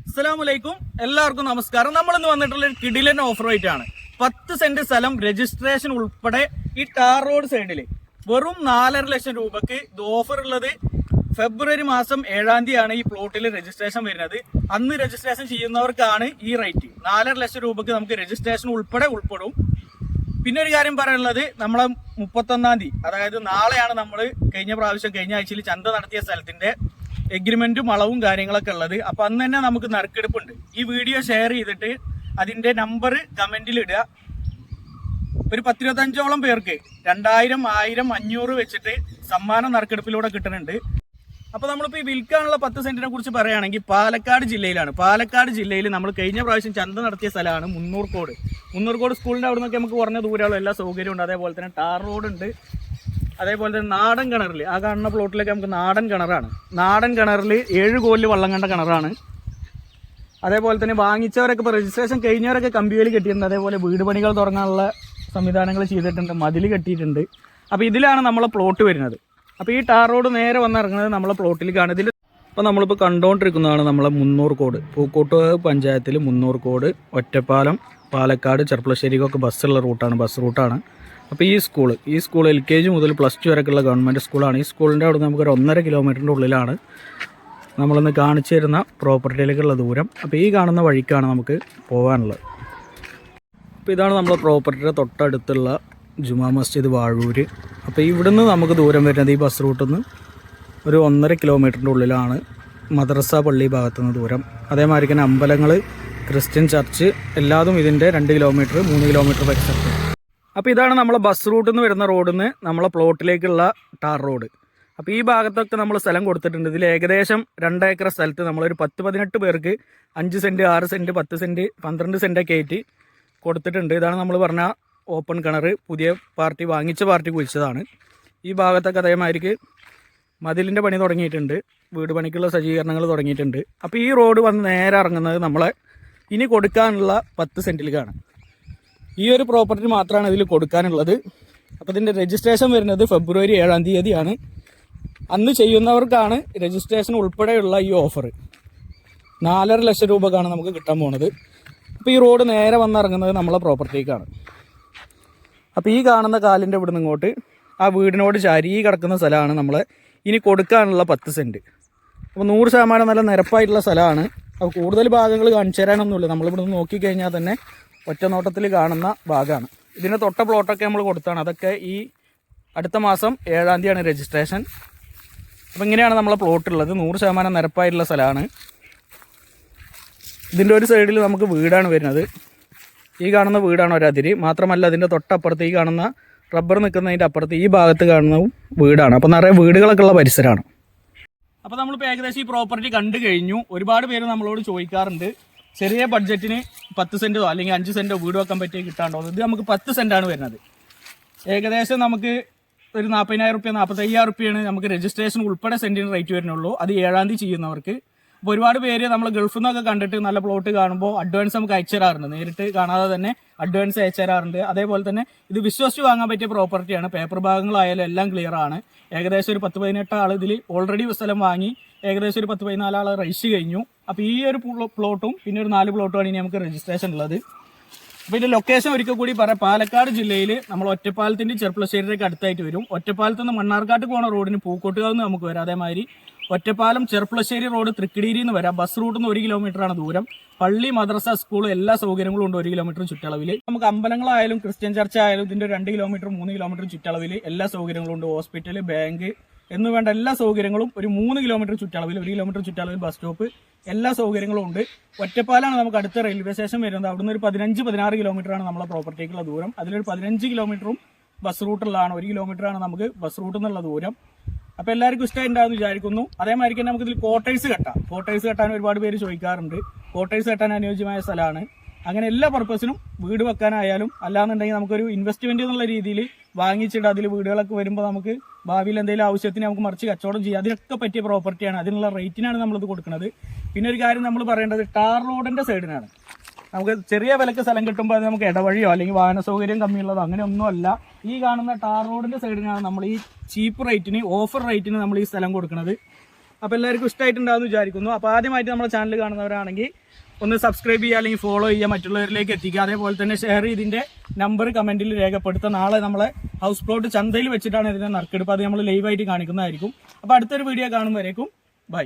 അസ്സലാമലൈക്കും, എല്ലാവർക്കും നമസ്കാരം. നമ്മളിന്ന് വന്നിട്ടുള്ള ഒരു കിടിലൻ ഓഫർ റേറ്റ് ആണ്. 10 സെന്റ് സ്ഥലം രജിസ്ട്രേഷൻ ഉൾപ്പെടെ ഈ ടാർ റോഡ് സൈഡിൽ വെറും 4.5 ലക്ഷം രൂപക്ക് ഇത് ഓഫർ ഉള്ളത്. ഫെബ്രുവരി മാസം 7-ാം തീയതിയാണ് ഈ പ്ലോട്ടിൽ രജിസ്ട്രേഷൻ വരുന്നത്. അന്ന് രജിസ്ട്രേഷൻ ചെയ്യുന്നവർക്കാണ് ഈ റേറ്റ്. 4.5 ലക്ഷം രൂപക്ക് നമുക്ക് രജിസ്ട്രേഷൻ ഉൾപ്പെടും. പിന്നെ ഒരു കാര്യം പറയാനുള്ളത്, നമ്മളെ 31-ാം തീയതി, അതായത് നാളെയാണ് നമ്മൾ കഴിഞ്ഞ ആഴ്ചയിൽ ചന്ത നടത്തിയ സ്ഥലത്തിന്റെ എഗ്രിമെന്റും അളവും കാര്യങ്ങളൊക്കെ ഉള്ളത്. അപ്പൊ അന്ന് തന്നെ നമുക്ക് നറുക്കെടുപ്പുണ്ട്. ഈ വീഡിയോ ഷെയർ ചെയ്തിട്ട് അതിന്റെ നമ്പർ കമന്റിൽ ഇടുക. ഒരു 10-25ഓളം പേർക്ക് 2000, 1000, 500 വെച്ചിട്ട് സമ്മാനം നറുക്കെടുപ്പിലൂടെ കിട്ടുന്നുണ്ട്. അപ്പൊ നമ്മളിപ്പോ ഈ വിൽക്കാനുള്ള 10 സെന്റിനെ കുറിച്ച് പറയുകയാണെങ്കിൽ പാലക്കാട് ജില്ലയിലാണ്. പാലക്കാട് ജില്ലയിൽ നമ്മൾ കഴിഞ്ഞ പ്രാവശ്യം ചന്ത നടത്തിയ സ്ഥലമാണ് മുന്നൂർക്കോട് സ്കൂളിന്റെ അവിടെ നിന്നൊക്കെ നമുക്ക് കുറഞ്ഞ ദൂരമുള്ള എല്ലാ സൗകര്യവും ഉണ്ട്. അതേപോലെ തന്നെ ടാർ റോഡ് ഉണ്ട്. അതേപോലെ തന്നെ നാടൻ കിണറിൽ, ആ കാണുന്ന പ്ലോട്ടിലൊക്കെ നമുക്ക് നാടൻ കിണറാണ്. നാടൻ കിണറിൽ 7 കോലിൽ വള്ളം കണ്ട കിണറാണ്. അതേപോലെ തന്നെ വാങ്ങിച്ചവരൊക്കെ ഇപ്പോൾ രജിസ്ട്രേഷൻ കഴിഞ്ഞവരൊക്കെ കമ്പിവേലി കെട്ടിയിട്ടുണ്ട്. അതേപോലെ വീട് പണികൾ തുടങ്ങാനുള്ള സംവിധാനങ്ങൾ ചെയ്തിട്ടുണ്ട്, മതിൽ കെട്ടിയിട്ടുണ്ട്. അപ്പോൾ ഇതിലാണ് നമ്മളെ പ്ലോട്ട് വരുന്നത്. അപ്പോൾ ഈ ടാർ റോഡ് നേരെ വന്നിറങ്ങുന്നത് നമ്മളെ പ്ലോട്ടിലേക്കാണ്. ഇതിൽ ഇപ്പോൾ നമ്മളിപ്പോൾ കണ്ടുകൊണ്ടിരിക്കുന്നതാണ് നമ്മളെ മുന്നൂർക്കോട്, പൂക്കോട്ട് പഞ്ചായത്തിൽ മുന്നൂർക്കോട്, ഒറ്റപ്പാലം, പാലക്കാട്, ചെർപ്പളശ്ശേരിക്കൊക്കെ ബസ്സുള്ള ബസ് റൂട്ടാണ്. അപ്പോൾ ഈ സ്കൂൾ LKG മുതൽ +2 വരെയൊക്കെയുള്ള ഗവൺമെൻറ് സ്കൂളാണ്. ഈ സ്കൂളിൻ്റെ അവിടെ നമുക്കൊരു 1.5 കിലോമീറ്ററിൻ്റെ ഉള്ളിലാണ് നമ്മളിന്ന് കാണിച്ചു തരുന്ന പ്രോപ്പർട്ടിയിലേക്കുള്ള ദൂരം. അപ്പോൾ ഈ കാണുന്ന വഴിക്കാണ് നമുക്ക് പോകാനുള്ളത്. അപ്പോൾ ഇതാണ് നമ്മളെ പ്രോപ്പർട്ടിയുടെ തൊട്ടടുത്തുള്ള ജുമാ മസ്ജിദ് വാഴൂർ. അപ്പോൾ ഇവിടുന്ന് നമുക്ക് ദൂരം വരുന്നത് ഈ ബസ് റൂട്ടിൽ നിന്ന് ഒരു 1.5 കിലോമീറ്ററിൻ്റെ ഉള്ളിലാണ് മദ്രസ പള്ളി ഭാഗത്തുനിന്ന് ദൂരം. അതേമാതിരി തന്നെ അമ്പലങ്ങൾ, ക്രിസ്ത്യൻ ചർച്ച് എല്ലാതും ഇതിൻ്റെ 2 കിലോമീറ്റർ 3 കിലോമീറ്റർ പരിസരത്ത്. അപ്പോൾ ഇതാണ് നമ്മളെ ബസ് റൂട്ടിൽ നിന്ന് വരുന്ന റോഡിൽ നിന്ന് നമ്മളെ പ്ലോട്ടിലേക്കുള്ള ടാർ റോഡ്. അപ്പോൾ ഈ ഭാഗത്തൊക്കെ നമ്മൾ സ്ഥലം കൊടുത്തിട്ടുണ്ട്. ഇതിൽ ഏകദേശം 2 ഏക്കർ സ്ഥലത്ത് നമ്മളൊരു 10-18 പേർക്ക് 5 സെൻറ്റ്, 6 സെൻറ്റ്, 10 സെൻറ്റ്, 12 സെൻറ്റൊക്കെ ആയിട്ട് കൊടുത്തിട്ടുണ്ട്. ഇതാണ് നമ്മൾ പറഞ്ഞ ഓപ്പൺ കിണർ. പുതിയ വാങ്ങിച്ച പാർട്ടി കുഴിച്ചതാണ്. ഈ ഭാഗത്തൊക്കെ അതേമാതിരിക്ക് മതിലിൻ്റെ പണി തുടങ്ങിയിട്ടുണ്ട്, വീട് പണിക്കുള്ള സജ്ജീകരണങ്ങൾ തുടങ്ങിയിട്ടുണ്ട്. അപ്പോൾ ഈ റോഡ് വന്ന് നേരെ ഇറങ്ങുന്നത് നമ്മളെ ഇനി കൊടുക്കാനുള്ള 10 സെൻറ്റിലേക്കാണ്. ഈ ഒരു പ്രോപ്പർട്ടി മാത്രമാണ് ഇതിൽ കൊടുക്കാനുള്ളത്. അപ്പോൾ ഇതിൻ്റെ രജിസ്ട്രേഷൻ വരുന്നത് ഫെബ്രുവരി 7-ാം തീയതിയാണ്. അന്ന് ചെയ്യുന്നവർക്കാണ് രജിസ്ട്രേഷൻ ഉൾപ്പെടെയുള്ള ഈ ഓഫർ. 4.5 ലക്ഷം രൂപക്കാണ് നമുക്ക് കിട്ടാൻ പോകുന്നത്. അപ്പോൾ ഈ റോഡ് നേരെ വന്നിറങ്ങുന്നത് നമ്മളെ പ്രോപ്പർട്ടിക്കാണ്. അപ്പോൾ ഈ കാണുന്ന കാലിൻ്റെ ഇവിടെ നിന്ന് ഇങ്ങോട്ട് ആ വീടിനോട് ചാരി ഈ കിടക്കുന്ന സ്ഥലമാണ് നമ്മളെ ഇനി കൊടുക്കാനുള്ള 10 സെൻറ്റ്. അപ്പോൾ 100% നല്ല നിരപ്പായിട്ടുള്ള സ്ഥലമാണ്. അപ്പോൾ കൂടുതൽ ഭാഗങ്ങൾ കാണിച്ചു തരാനൊന്നുമില്ല. നമ്മളിവിടെ നിന്ന് നോക്കിക്കഴിഞ്ഞാൽ തന്നെ ഒറ്റ നോട്ടത്തിൽ കാണുന്ന ഭാഗമാണ്. ഇതിൻ്റെ തൊട്ട പ്ലോട്ടൊക്കെ നമ്മൾ കൊടുത്താണ്. അതൊക്കെ ഈ അടുത്ത മാസം 7-ാം തീയതിയാണ് രജിസ്ട്രേഷൻ. അപ്പോൾ ഇങ്ങനെയാണ് നമ്മളെ പ്ലോട്ടുള്ളത്. 100% നിരപ്പായിട്ടുള്ള സ്ഥലമാണ്. ഇതിൻ്റെ ഒരു സൈഡിൽ നമുക്ക് വീടാണ് വരുന്നത്. ഈ കാണുന്ന വീടാണ് ഒരതിരി. മാത്രമല്ല അതിൻ്റെ തൊട്ടപ്പുറത്ത് ഈ കാണുന്ന റബ്ബർ നിൽക്കുന്നതിൻ്റെ അപ്പുറത്ത് ഈ ഭാഗത്ത് കാണുന്നതും വീടാണ്. അപ്പോൾ നിറയെ വീടുകളൊക്കെ ഉള്ള പരിസരമാണ്. അപ്പോൾ നമ്മളിപ്പോൾ ഏകദേശം ഈ പ്രോപ്പർട്ടി കണ്ടു കഴിഞ്ഞു. ഒരുപാട് പേര് നമ്മളോട് ചോദിക്കാറുണ്ട്, ചെറിയ ബഡ്ജറ്റിന് 10 സെൻറ്റോ അല്ലെങ്കിൽ 5 സെൻറ്റോ വീട് വെക്കാൻ പറ്റിയ കിട്ടാണ്ടോ. ഇത് നമുക്ക് 10 സെൻറ്റാണ് വരുന്നത്. ഏകദേശം നമുക്ക് ഒരു 40,000 റുപ്യ 45,000 റുപ്യാണ് നമുക്ക് രജിസ്ട്രേഷൻ ഉൾപ്പെടെ സെൻറ്റിന് റേറ്റ് വരുന്നുള്ളൂ. അത് 7-ാം തീയതി ചെയ്യുന്നവർക്ക്. അപ്പോൾ ഒരുപാട് പേര് നമ്മൾ ഗൾഫിൽ നിന്നൊക്കെ കണ്ടിട്ട് നല്ല പ്ലോട്ട് കാണുമ്പോൾ അഡ്വാൻസ് നമുക്ക് അയച്ചു തരാറുണ്ട്. നേരിട്ട് കാണാതെ തന്നെ അഡ്വാൻസ് അയച്ചു തരാറുണ്ട്. അതേപോലെ തന്നെ ഇത് വിശ്വസിച്ച് വാങ്ങാൻ പറ്റിയ പ്രോപ്പർട്ടിയാണ്. പേപ്പർ ഭാഗങ്ങളായാലും എല്ലാം ക്ലിയർ ആണ്. ഏകദേശം ഒരു 10-18 ആൾ ഇതിൽ ഓൾറെഡി സ്ഥലം വാങ്ങി ഏകദേശം ഒരു 10-14 ആൾ രജിസ്റ്റർ കഴിഞ്ഞു. അപ്പോൾ ഈ ഒരു പ്ലോട്ടും പിന്നെ ഒരു 4 പ്ലോട്ടുമാണ് ഇനി നമുക്ക് രജിസ്ട്രേഷൻ ഉള്ളത്. അപ്പോൾ ഇതിൻ്റെ ലൊക്കേഷൻ ഒരിക്കൽ കൂടി പറയാം. പാലക്കാട് ജില്ലയിൽ നമ്മൾ ഒറ്റപ്പാലത്തിൻ്റെ ചെർപ്പളശ്ശേരിയിലേക്ക് അടുത്തായിട്ട് വരും. ഒറ്റപ്പാലത്ത് നിന്ന് മണ്ണാർക്കാട്ട് പോകുന്ന റോഡിന് പൂക്കോട്ടുകാവ് നിന്ന് നമുക്ക് വരാം. അതേമാതിരി ഒറ്റപ്പാലം ചെർപ്പളശ്ശേരി റോഡ് തൃക്കിടിയിൽ നിന്ന് വരാം. ബസ് റൂട്ടിൽ നിന്ന് 1 കിലോമീറ്ററാണ് ദൂരം. പള്ളി, മദ്രസ, സ്കൂൾ എല്ലാ സൗകര്യങ്ങളും ഉണ്ട് 1 കിലോമീറ്റർ ചുറ്റളവിൽ. നമുക്ക് അമ്പലങ്ങളായാലും ക്രിസ്ത്യൻ ചർച്ച ആയാലും ഇതിൻ്റെ 2 കിലോമീറ്റർ 3 കിലോമീറ്റർ ചുറ്റളവിൽ എല്ലാ സൗകര്യങ്ങളും ഉണ്ട്. ഹോസ്പിറ്റൽ, ബാങ്ക് എന്ന് വേണ്ട എല്ലാ സൗകര്യങ്ങളും ഒരു 3 കിലോമീറ്റർ ചുറ്റളവിൽ, 1 കിലോമീറ്റർ ചുറ്റളവിൽ ബസ് സ്റ്റോപ്പ്, എല്ലാ സൗകര്യങ്ങളും ഉണ്ട്. ഒറ്റപ്പാലാണ് നമുക്ക് അടുത്ത റെയിൽവേ സ്റ്റേഷൻ വരുന്നത്. അവിടുന്ന് ഒരു 15-16 കിലോമീറ്ററാണ് നമ്മളെ പ്രോപ്പർട്ടിക്കുള്ള ദൂരം. അതിലൊരു 15 കിലോമീറ്ററും ബസ് റൂട്ടുള്ളതാണ്. 1 കിലോമീറ്ററാണ് നമുക്ക് ബസ് റൂട്ടിൽ നിന്നുള്ള ദൂരം. അപ്പോൾ എല്ലാവർക്കും ഇഷ്ടമായിട്ടുണ്ടാകുമെന്ന് വിചാരിക്കുന്നു. അതേമാതിരി തന്നെ നമുക്ക് ഇതിൽ ക്വാർട്ടേഴ്സ് കെട്ടാം. ക്വാർട്ടേഴ്സ് കെട്ടാൻ ഒരുപാട് പേര് ചോദിക്കാറുണ്ട്. ക്വാർട്ടേഴ്സ് കെട്ടാൻ അനുയോജ്യമായ സ്ഥലമാണ്. അങ്ങനെ എല്ലാ പർപ്പസിനും വീട് വെക്കാനായാലും അല്ലാന്നുണ്ടെങ്കിൽ നമുക്കൊരു ഇൻവെസ്റ്റ്മെന്റ് എന്നുള്ള രീതിയിൽ വാങ്ങിച്ചിട്ട് അതിൽ വീടുകളൊക്കെ വരുമ്പോൾ നമുക്ക് ഭാവിയിൽ എന്തെങ്കിലും ആവശ്യത്തിന് നമുക്ക് മറിച്ച് കച്ചവടം ചെയ്യാം. അതിനൊക്കെ പറ്റിയ പ്രോപ്പർട്ടിയാണ്. അതിനുള്ള റേറ്റിനാണ് നമ്മളിത് കൊടുക്കുന്നത്. പിന്നെ ഒരു കാര്യം നമ്മൾ പറയേണ്ടത് ടാർ റോഡിന്റെ സൈഡിനാണ്. നമുക്ക് ചെറിയ വിലക്ക് സ്ഥലം കിട്ടുമ്പോൾ അത് നമുക്ക് ഇടവഴിയോ അല്ലെങ്കിൽ വാഹന സൗകര്യം കമ്മിയുള്ളതോ അങ്ങനെയൊന്നുമല്ല. ഈ കാണുന്ന ടാർ റോഡിന്റെ സൈഡിനാണ് നമ്മൾ ഈ ചീപ്പ് റേറ്റിന്, ഓഫർ റേറ്റിന് നമ്മൾ ഈ സ്ഥലം കൊടുക്കുന്നത്. അപ്പോൾ എല്ലാവർക്കും ഇഷ്ടമായിട്ടുണ്ടാവുമെന്ന് വിചാരിക്കുന്നു. അപ്പോൾ ആദ്യമായിട്ട് നമ്മുടെ ചാനൽ കാണുന്നവരാണെങ്കിൽ ഒന്ന് സബ്സ്ക്രൈബ് ചെയ്യുക, അല്ലെങ്കിൽ ഫോളോ ചെയ്യുക, മറ്റുള്ളവരിലേക്ക് എത്തിക്കുക. അതേപോലെ തന്നെ ഷെയർ ചെയ്തിൻ്റെ നമ്പർ കമൻറ്റിൽ രേഖപ്പെടുത്തുക. നാളെ നമ്മളെ ഹൗസ് പ്ലോട്ട് ചന്തയിൽ വെച്ചിട്ടാണ് ഇതിനെ നറുക്കെടുപ്പ്. അത് നമ്മൾ ലൈവായിട്ട് കാണിക്കുന്നതായിരിക്കും. അപ്പോൾ അടുത്തൊരു വീഡിയോ കാണുമ്പോഴേക്കും